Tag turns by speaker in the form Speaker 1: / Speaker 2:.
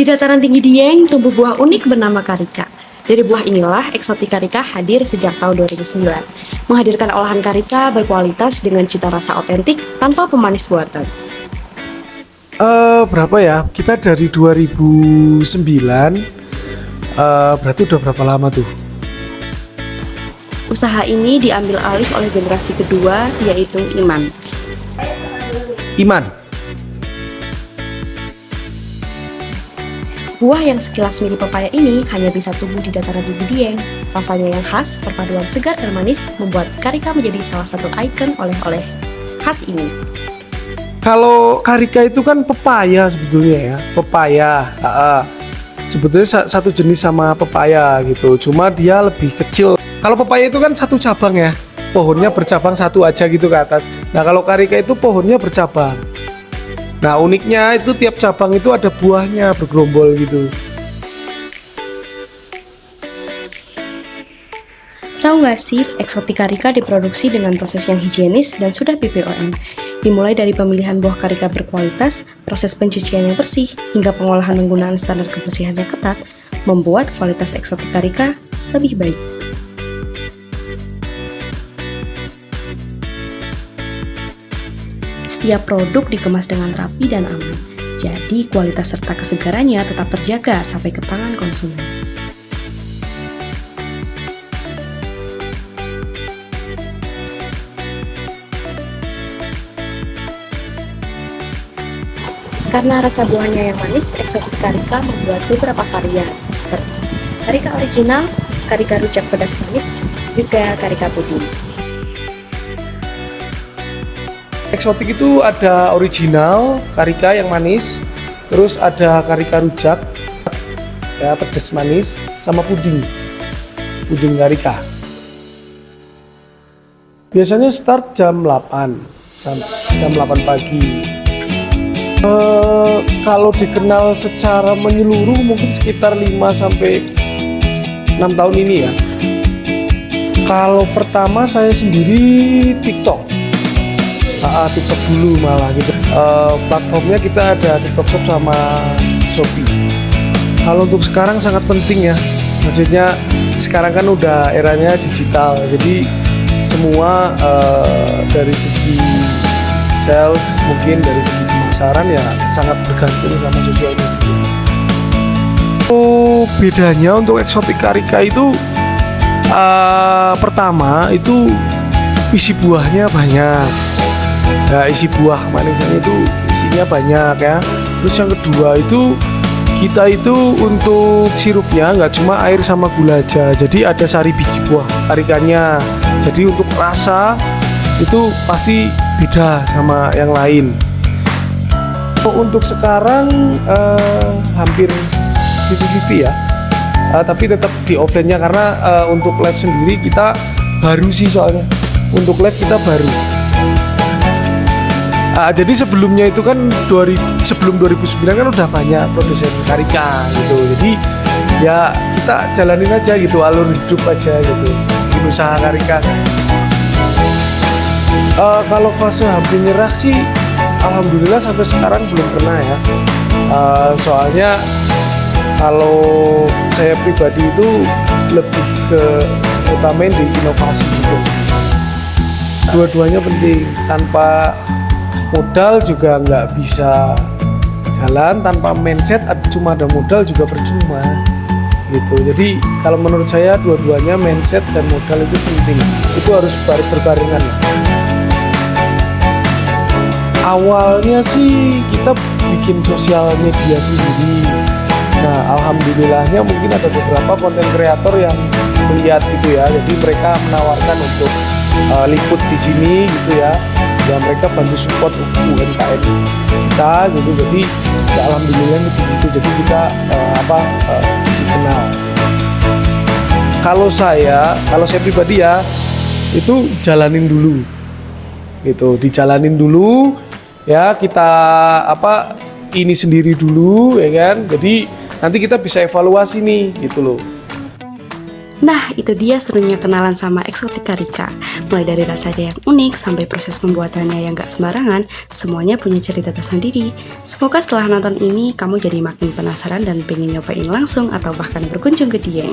Speaker 1: Di dataran tinggi Dieng, tumbuh buah unik bernama karika. Dari buah inilah eksotik karika hadir sejak tahun 2009, menghadirkan olahan karika berkualitas dengan cita rasa otentik tanpa pemanis buatan.
Speaker 2: Berapa ya? Kita dari 2009, berarti udah berapa lama tuh?
Speaker 1: Usaha ini diambil alih oleh generasi kedua, yaitu Iman.
Speaker 2: Iman.
Speaker 1: Buah yang sekilas mirip pepaya ini hanya bisa tumbuh di dataran tinggi Dieng. Rasanya yang khas, perpaduan segar dan manis, membuat karika menjadi salah satu ikon oleh-oleh khas ini.
Speaker 2: Kalau karika itu kan pepaya sebetulnya ya, pepaya. Sebetulnya satu jenis sama pepaya gitu, cuma dia lebih kecil. Kalau pepaya itu kan satu cabang ya, pohonnya bercabang satu aja gitu ke atas. Nah kalau karika itu pohonnya bercabang. Nah uniknya itu tiap cabang itu ada buahnya bergerombol gitu.
Speaker 1: Tahu nggak sih, eksotik karika diproduksi dengan proses yang higienis dan sudah BPOM. Dimulai dari pemilihan buah karika berkualitas, proses pencucian yang bersih, hingga pengolahan menggunakan standar kebersihan yang ketat, membuat kualitas eksotik karika lebih baik. Setiap produk dikemas dengan rapi dan aman, jadi kualitas serta kesegarannya tetap terjaga sampai ke tangan konsumen. Karena rasa buahnya yang manis, eksotik karika membuat beberapa varian seperti karika original, karika rujak pedas manis, juga karika puding.
Speaker 2: Eksotik itu ada original karika yang manis, terus ada karika rujak ya pedas manis, sama puding karika. Biasanya start jam 8 pagi. Kalau dikenal secara menyeluruh mungkin sekitar 5 sampai 6 tahun ini ya. Kalau pertama saya sendiri TikTok dulu malah gitu. Platformnya kita ada TikTok Shop sama Shopee. Kalau untuk sekarang sangat penting ya. Maksudnya sekarang kan udah eranya digital. Jadi semua dari segi sales mungkin dari segi pemasaran ya sangat bergantung sama sosial media. Bedanya untuk eksotik karika itu pertama itu isi buahnya banyak. Nah, isi buah manisannya itu isinya banyak ya. Terus yang kedua itu kita itu untuk sirupnya nggak cuma air sama gula aja. Jadi ada sari biji buah karikanya. Jadi untuk rasa itu pasti beda sama yang lain. Untuk sekarang hampir 50-50 ya. Tapi tetap di offline-nya karena untuk live sendiri kita baru sih soalnya. Untuk live kita baru. Jadi sebelumnya itu kan sebelum 2009 kan udah banyak produsen karika gitu. Jadi ya kita jalanin aja gitu, alur hidup aja gitu, bikin usaha karika. Kalau fase hampir nyerah sih alhamdulillah sampai sekarang belum pernah ya. Soalnya kalau saya pribadi itu lebih ke utamain di inovasi juga sih. Dua-duanya penting. Tanpa modal juga nggak bisa jalan, tanpa mindset cuma ada modal juga percuma gitu. Jadi kalau menurut saya dua-duanya mindset dan modal itu penting, itu harus berbarengan. Awalnya sih kita bikin sosial media sendiri. Nah alhamdulillahnya mungkin ada beberapa konten kreator yang melihat itu ya, jadi mereka menawarkan untuk liput di sini gitu ya. Ya mereka bantu support UMKM kita gitu, jadi ya alhamdulillah di situ jadi kita dikenal. Kalau saya pribadi ya itu jalanin dulu gitu, dijalanin dulu ya, kita ini sendiri dulu ya kan, jadi nanti kita bisa evaluasi nih gitu loh.
Speaker 1: Nah, itu dia serunya kenalan sama Exotica Rika. Mulai dari rasanya yang unik sampai proses pembuatannya yang gak sembarangan, semuanya punya cerita tersendiri. Semoga setelah nonton ini, kamu jadi makin penasaran dan pengen nyobain langsung atau bahkan berkunjung ke Dieng.